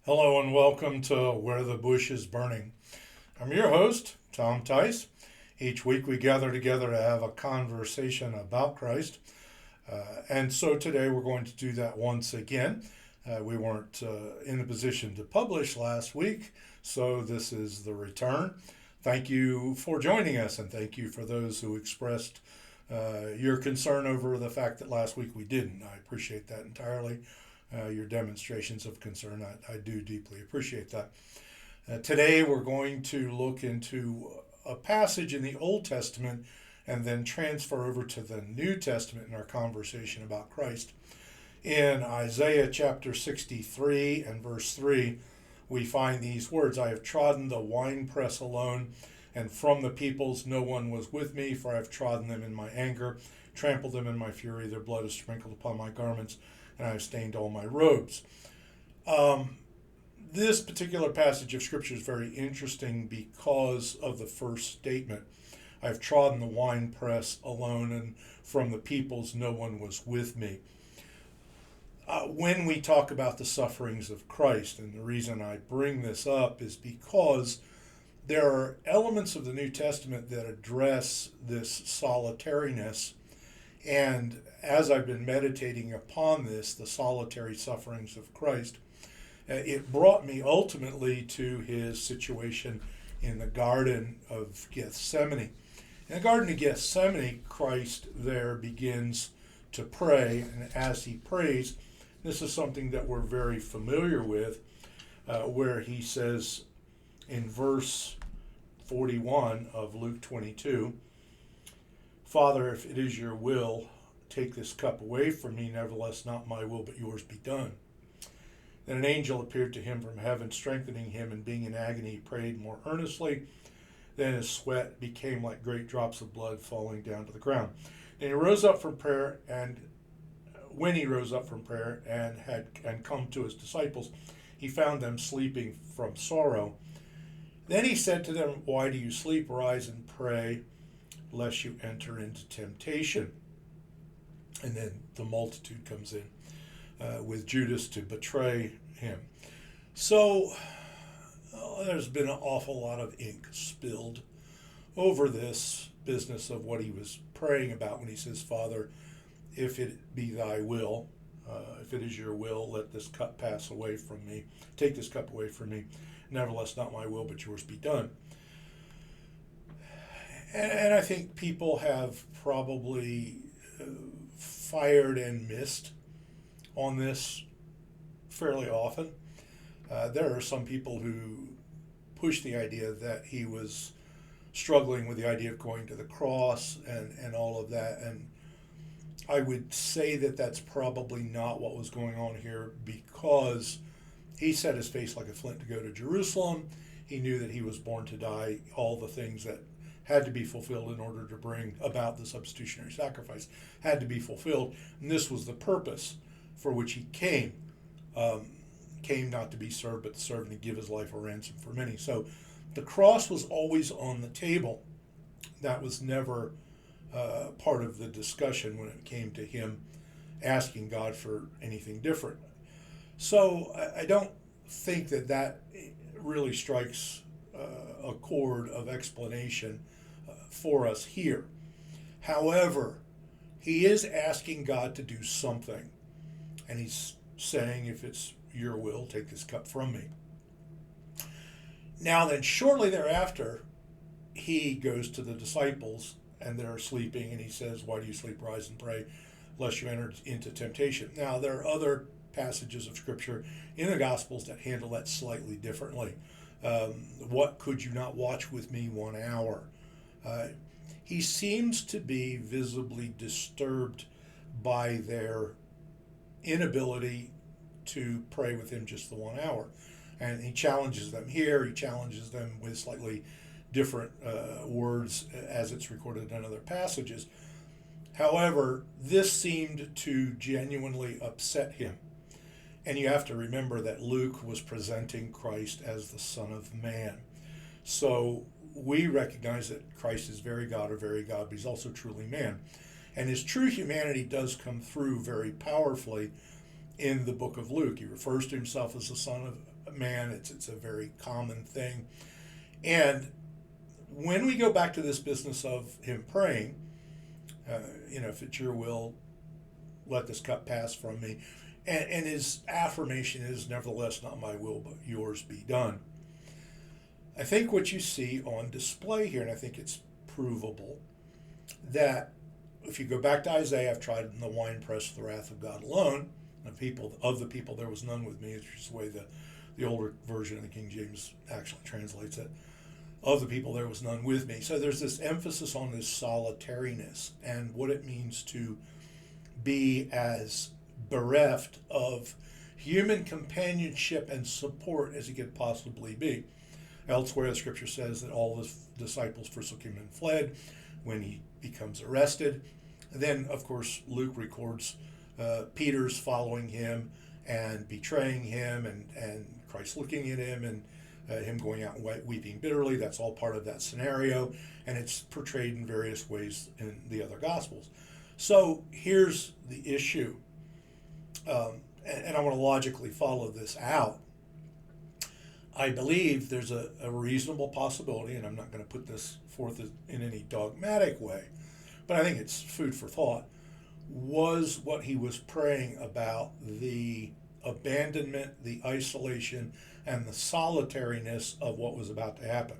Hello and welcome to Where the Bush is Burning. I'm your host, Tom Tice. Each week we gather together to have a conversation about Christ. And so today we're going to do that once again. We weren't in a position to publish last week, so this is the return. Thank you for joining us, and thank you for those who expressed your concern over the fact that last week we didn't. I appreciate that entirely. Your demonstrations of concern. I do deeply appreciate that. Today we're going to look into a passage in the Old Testament and then transfer over to the New Testament in our conversation about Christ. In Isaiah chapter 63 and verse 3, we find these words, I have trodden the winepress alone, and from the peoples no one was with me, for I have trodden them in my anger, trampled them in my fury, their blood is sprinkled upon my garments, and I have stained all my robes. This particular passage of Scripture is very interesting because of the first statement. I have trodden the winepress alone, and from the peoples no one was with me. When we talk about the sufferings of Christ, and the reason I bring this up is because there are elements of the New Testament that address this solitariness. And as I've been meditating upon this, the solitary sufferings of Christ, it brought me ultimately to his situation in the Garden of Gethsemane. In the Garden of Gethsemane, Christ there begins to pray, and as he prays, this is something that we're very familiar with, where he says in verse 41 of Luke 22, Father, if it is your will, take this cup away from me, nevertheless not my will but yours be done. Then an angel appeared to him from heaven, strengthening him, and being in agony he prayed more earnestly. Then his sweat became like great drops of blood falling down to the ground. And he rose up from prayer, and when he rose up from prayer and come to his disciples, he found them sleeping from sorrow. Then he said to them, Why do you sleep? Rise and pray, lest you enter into temptation. And then the multitude comes in with Judas to betray him. So there's been an awful lot of ink spilled over this business of what he was praying about when he says, Father, if it be thy will, if it is your will, let this cup pass away from me. Take this cup away from me. Nevertheless, not my will, but yours be done. And I think people have probably fired and missed on this fairly often. There are some people who push the idea that he was struggling with the idea of going to the cross and all of that. And I would say that that's probably not what was going on here, because he set his face like a flint to go to Jerusalem. He knew that he was born to die. All the things that had to be fulfilled in order to bring about the substitutionary sacrifice had to be fulfilled. And this was the purpose for which he came. Came not to be served, but to serve and to give his life a ransom for many. So the cross was always on the table. That was never part of the discussion when it came to him asking God for anything different. So I don't think that really strikes a chord of explanation for us here. However, he is asking God to do something, and he's saying, if it's your will, take this cup from me. Now then, shortly thereafter, he goes to the disciples, and they're sleeping, and he says, why do you sleep? Rise and pray, lest you enter into temptation. Now, there are other passages of Scripture in the Gospels that handle that slightly differently. What could you not watch with me 1 hour? He seems to be visibly disturbed by their inability to pray with him just the 1 hour. And he challenges them here. He challenges them with slightly different words as it's recorded in other passages. However, this seemed to genuinely upset him. And you have to remember that Luke was presenting Christ as the Son of Man. So we recognize that Christ is very God, but he's also truly man. And his true humanity does come through very powerfully in the book of Luke. He refers to himself as the Son of man. It's a very common thing. And when we go back to this business of him praying, if it's your will, let this cup pass from me. And his affirmation is, nevertheless, not my will, but yours be done. I think what you see on display here, and I think it's provable, that if you go back to Isaiah, I've tried in the winepress the wrath of God alone. Of the people there was none with me, which is the way the older version of the King James actually translates it. Of the people there was none with me. So there's this emphasis on this solitariness and what it means to be as bereft of human companionship and support as he could possibly be. Elsewhere, the scripture says that all the disciples forsook him and fled when he becomes arrested. And then, of course, Luke records Peter's following him and betraying him, and Christ looking at him, and him going out and weeping bitterly. That's all part of that scenario, and it's portrayed in various ways in the other Gospels. So here's the issue, and I want to logically follow this out. I believe there's a reasonable possibility, and I'm not going to put this forth in any dogmatic way, but I think it's food for thought, was what he was praying about the abandonment, the isolation, and the solitariness of what was about to happen.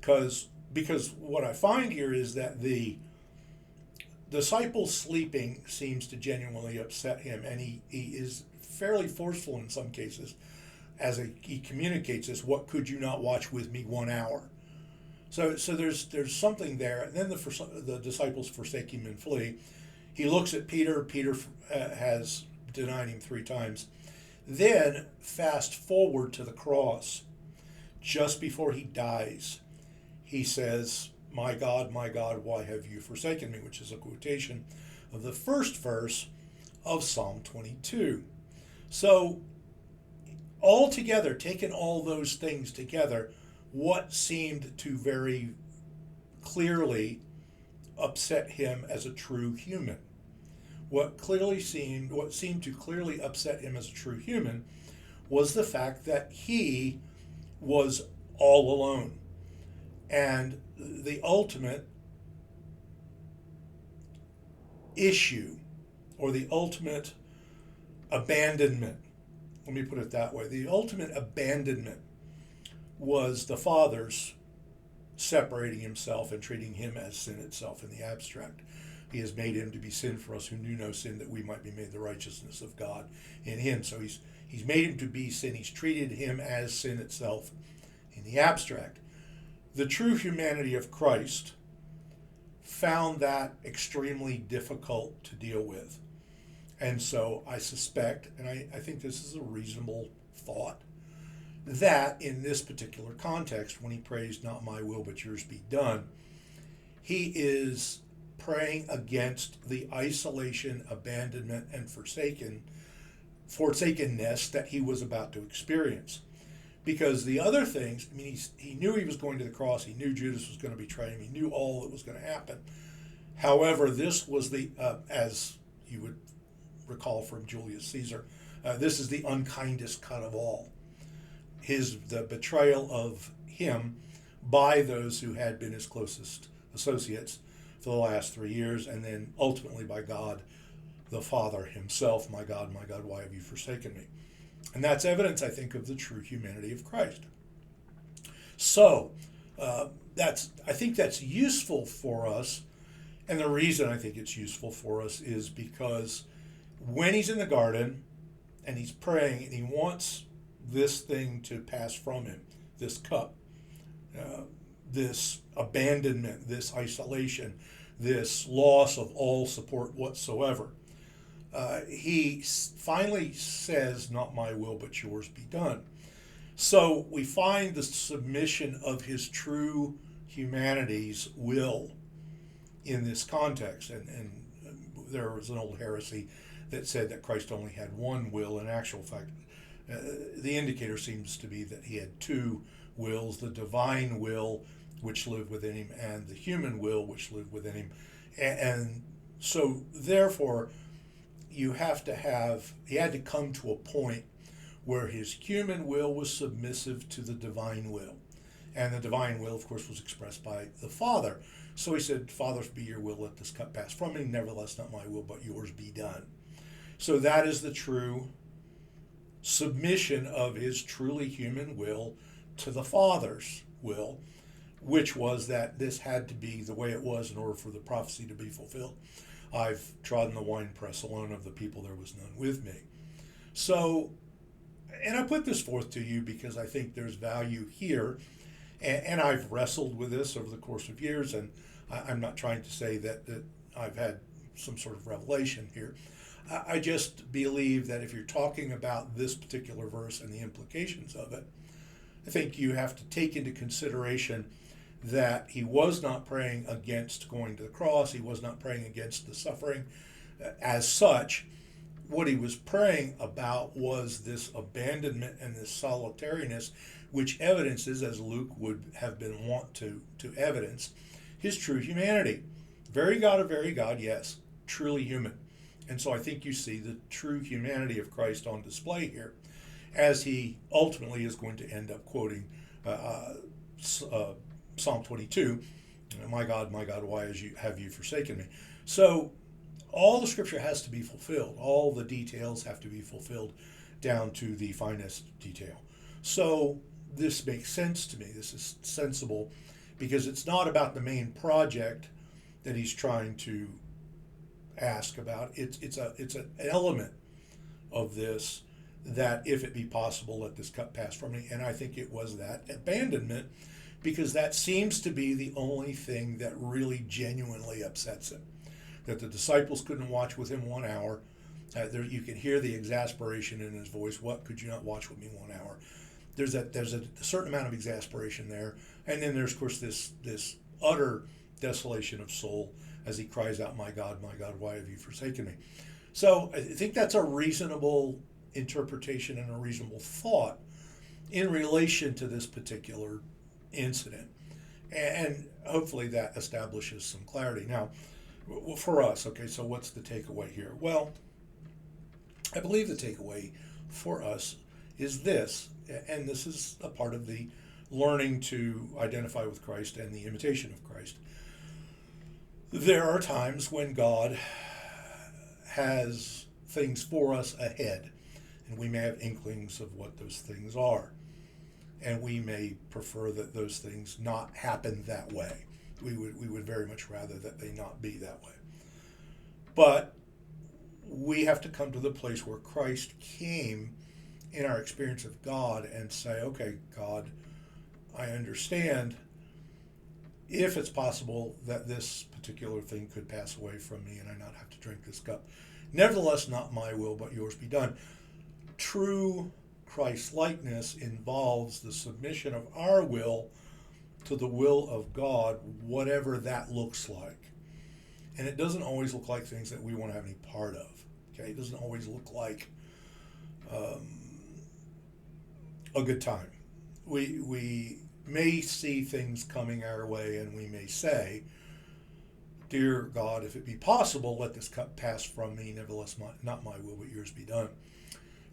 Because what I find here is that the disciple sleeping seems to genuinely upset him, and he is fairly forceful in some cases as he communicates this. What could you not watch with me 1 hour? So there's something there. And then the disciples forsake him and flee. He looks at Peter. Peter has denied him 3 times. Then fast forward to the cross. Just before he dies, he says, my God, why have you forsaken me?" Which is a quotation of the first verse of Psalm 22. So altogether, taking all those things together, what seemed to very clearly upset him as a true human? What seemed to clearly upset him as a true human was the fact that he was all alone. And the ultimate issue, or the ultimate abandonment, let me put it that way, the ultimate abandonment was the Father's separating himself and treating him as sin itself in the abstract. He has made him to be sin for us who knew no sin, that we might be made the righteousness of God in him. So he's made him to be sin. He's treated him as sin itself in the abstract. The true humanity of Christ found that extremely difficult to deal with. And so I suspect, and I think this is a reasonable thought, that in this particular context, when he prays, "Not my will, but yours be done," he is praying against the isolation, abandonment, and forsakenness that he was about to experience. Because the other things, he knew he was going to the cross, he knew Judas was going to betray him, he knew all that was going to happen. However, this was as you would recall from Julius Caesar, this is the unkindest cut of all. The betrayal of him by those who had been his closest associates for the last 3 years, and then ultimately by God the Father himself. My God, why have you forsaken me?" And that's evidence, I think, of the true humanity of Christ. So I think that's useful for us, and the reason I think it's useful for us is because when he's in the garden and he's praying and he wants this thing to pass from him, this cup, this abandonment, this isolation, this loss of all support whatsoever, he finally says, "Not my will, but yours be done." So we find the submission of his true humanity's will in this context. And there was an old heresy that said that Christ only had one will. In actual fact, the indicator seems to be that he had 2 wills: the divine will, which lived within him, and the human will, which lived within him. And so therefore, he had to come to a point where his human will was submissive to the divine will. And the divine will, of course, was expressed by the Father. So he said, Father, be your will, let this cup pass from me. Nevertheless, not my will, but yours be done. So that is the true submission of his truly human will to the Father's will, which was that this had to be the way it was in order for the prophecy to be fulfilled. I've trodden the winepress alone, of the people there was none with me. So, and I put this forth to you because I think there's value here, and I've wrestled with this over the course of years, and I'm not trying to say that I've had some sort of revelation here. I just believe that if you're talking about this particular verse and the implications of it, I think you have to take into consideration that he was not praying against going to the cross. He was not praying against the suffering as such. What he was praying about was this abandonment and this solitariness, which evidences, as Luke would have been wont to evidence, his true humanity. Very God, yes, truly human. And so I think you see the true humanity of Christ on display here, as he ultimately is going to end up quoting Psalm 22, my God, why have you forsaken me? So all the scripture has to be fulfilled. All the details have to be fulfilled down to the finest detail. So this makes sense to me. This is sensible because it's not about the main project that he's trying to ask about. It's an element of this, that if it be possible, let this cup pass from me. And I think it was that abandonment, because that seems to be the only thing that really genuinely upsets him. That the disciples couldn't watch with him 1 hour. You can hear the exasperation in his voice. What, could you not watch with me 1 hour? There's a certain amount of exasperation there. And then there's, of course, this utter desolation of soul as he cries out, my God, why have you forsaken me? So I think that's a reasonable interpretation and a reasonable thought in relation to this particular incident. And hopefully that establishes some clarity. Now, for us, okay, so what's the takeaway here? Well, I believe the takeaway for us is this, and this is a part of the learning to identify with Christ and the imitation of Christ. There are times when God has things for us ahead, and we may have inklings of what those things are. And we may prefer that those things not happen that way. We would very much rather that they not be that way. But we have to come to the place where Christ came in our experience of God and say, okay, God, I understand if it's possible that this particular thing could pass away from me and I not have to drink this cup. Nevertheless, not my will, but yours be done. True Christ-likeness involves the submission of our will to the will of God, whatever that looks like. And it doesn't always look like things that we want to have any part of. Okay, it doesn't always look like a good time. We may see things coming our way, and we may say, dear God, if it be possible, let this cup pass from me. Nevertheless, not my will, but yours be done.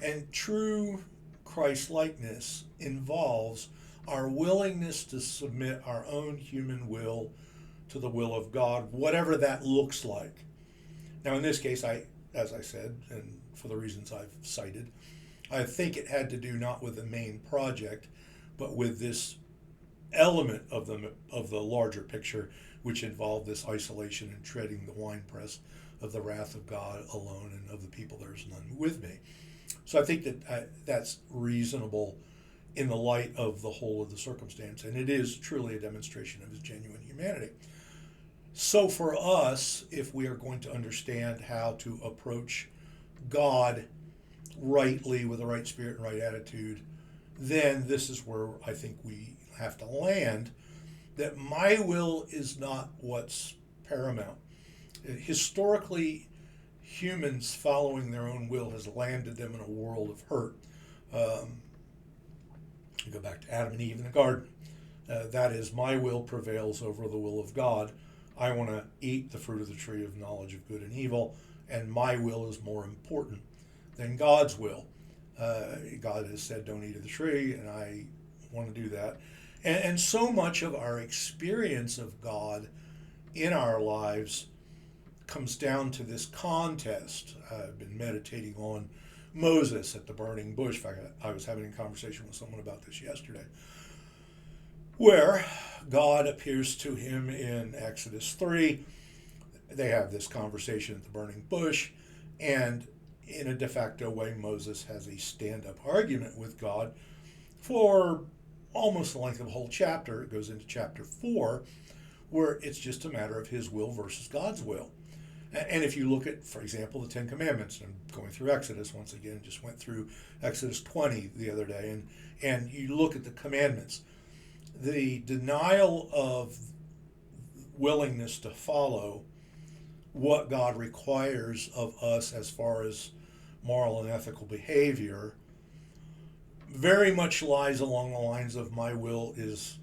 And true Christ-likeness involves our willingness to submit our own human will to the will of God, whatever that looks like. Now, in this case, as I said, and for the reasons I've cited, I think it had to do not with the main project, but with this element of the larger picture, which involved this isolation and treading the winepress of the wrath of God alone, and of the people there is none with me. So I think that that's reasonable in the light of the whole of the circumstance, and it is truly a demonstration of his genuine humanity. So for us, if we are going to understand how to approach God rightly with the right spirit and right attitude, then this is where I think we have to land, that my will is not what's paramount. Historically, humans following their own will has landed them in a world of hurt. You go back to Adam and Eve in the garden. That is, my will prevails over the will of God. I want to eat the fruit of the tree of knowledge of good and evil, and my will is more important than God's will. God has said, don't eat of the tree, and I want to do that. And so much of our experience of God in our lives comes down to this contest. I've been meditating on Moses at the burning bush. In fact, I was having a conversation with someone about this yesterday, where God appears to him in Exodus 3. They have this conversation at the burning bush, and in a de facto way, Moses has a stand-up argument with God for almost the length of a whole chapter. It goes into chapter 4, where it's just a matter of his will versus God's will. And if you look at, for example, the Ten Commandments, and I'm going through Exodus once again, just went through Exodus 20 the other day, and you look at the commandments, the denial of willingness to follow what God requires of us as far as moral and ethical behavior very much lies along the lines of my will is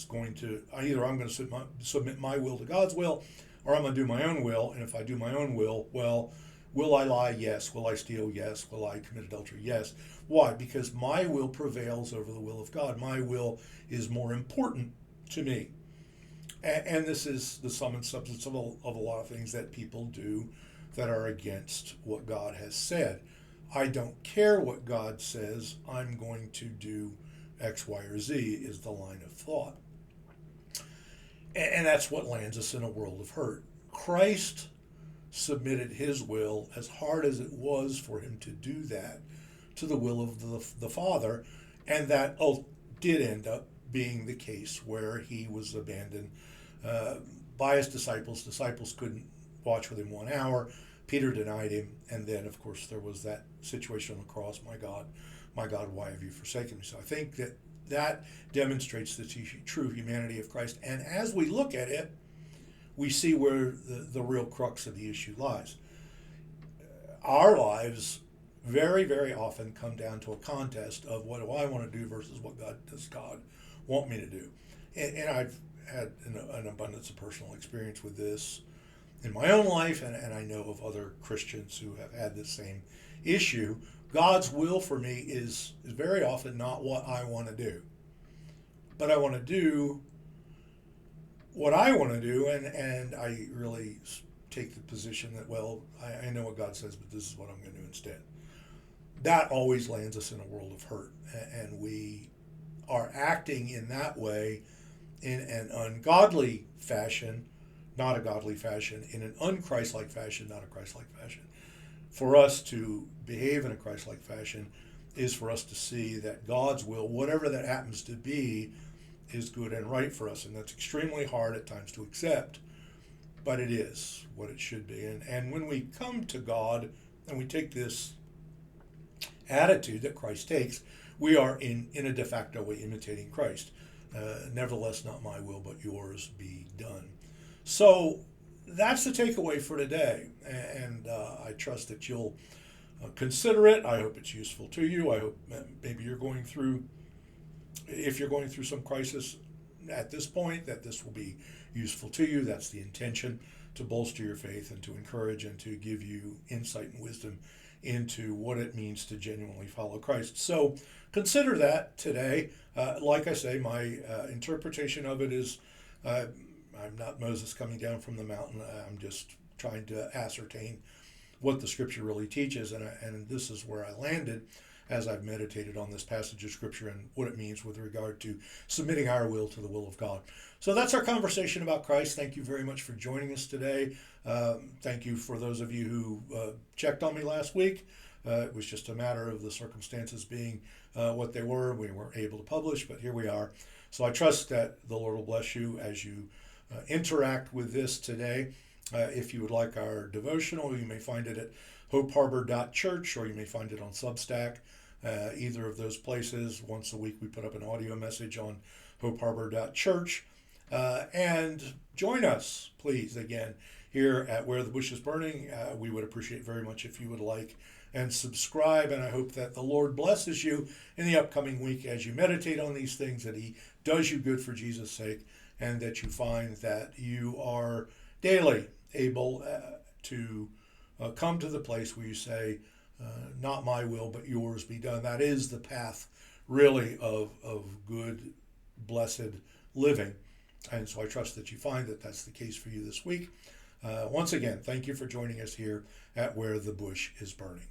going to, either I'm going to submit my will to God's will, or I'm going to do my own will. And if I do my own will, well, will I lie? Yes. Will I steal? Yes. Will I commit adultery? Yes. Why? Because my will prevails over the will of God. My will is more important to me. And this is the sum and substance of a lot of things that people do that are against what God has said. I don't care what God says, I'm going to do X, Y, or Z is the line of thought. And that's what lands us in a world of hurt. Christ submitted his will, as hard as it was for him to do that, to the will of the Father, and that did end up being the case where he was abandoned by his disciples. Disciples couldn't watch with him 1 hour. Peter denied him, and then, of course, there was that situation on the cross. My God, why have you forsaken me? So I think that demonstrates the true humanity of Christ. And as we look at it, we see where the real crux of the issue lies. Our lives very, very often come down to a contest of what do I want to do versus what does God want me to do. And I've had an abundance of personal experience with this in my own life, and I know of other Christians who have had this same issue. God's will for me is very often not what I want to do, but I want to do what I want to do, and I really take the position that, well, I know what God says, but this is what I'm going to do instead. That always lands us in a world of hurt, and we are acting in that way in an ungodly fashion, not a godly fashion, in an un-Christ-like fashion, not a Christ-like fashion. For us to behave in a Christ-like fashion is for us to see that God's will, whatever that happens to be, is good and right for us. And that's extremely hard at times to accept, but it is what it should be. And when we come to God and we take this attitude that Christ takes, we are in a de facto way imitating Christ. Nevertheless, not my will, but yours be done. So that's the takeaway for today, and I trust that you'll consider it. I hope it's useful to you. I hope maybe you're going through, if you're going through some crisis at this point, that this will be useful to you. That's the intention, to bolster your faith and to encourage and to give you insight and wisdom into what it means to genuinely follow Christ. So consider that today. Like I say, my interpretation of it is I'm not Moses coming down from the mountain. I'm just trying to ascertain what the Scripture really teaches, and this is where I landed as I've meditated on this passage of Scripture and what it means with regard to submitting our will to the will of God. So that's our conversation about Christ. Thank you very much for joining us today. Thank you for those of you who checked on me last week. It was just a matter of the circumstances being what they were. We weren't able to publish, but here we are. So I trust that the Lord will bless you as you interact with this today. If you would like our devotional, you may find it at hopeharbor.church, or you may find it on Substack. Either of those places. Once a week we put up an audio message on hopeharbor.church. And join us, please, again, here at Where the Bush is Burning. We would appreciate very much if you would like and subscribe, and I hope that the Lord blesses you in the upcoming week as you meditate on these things, that He does you good for Jesus' sake, and that you find that you are daily able to come to the place where you say, not my will, but yours be done. That is the path, really, of good, blessed living. And so I trust that you find that that's the case for you this week. Once again, thank you for joining us here at Where the Bush is Burning.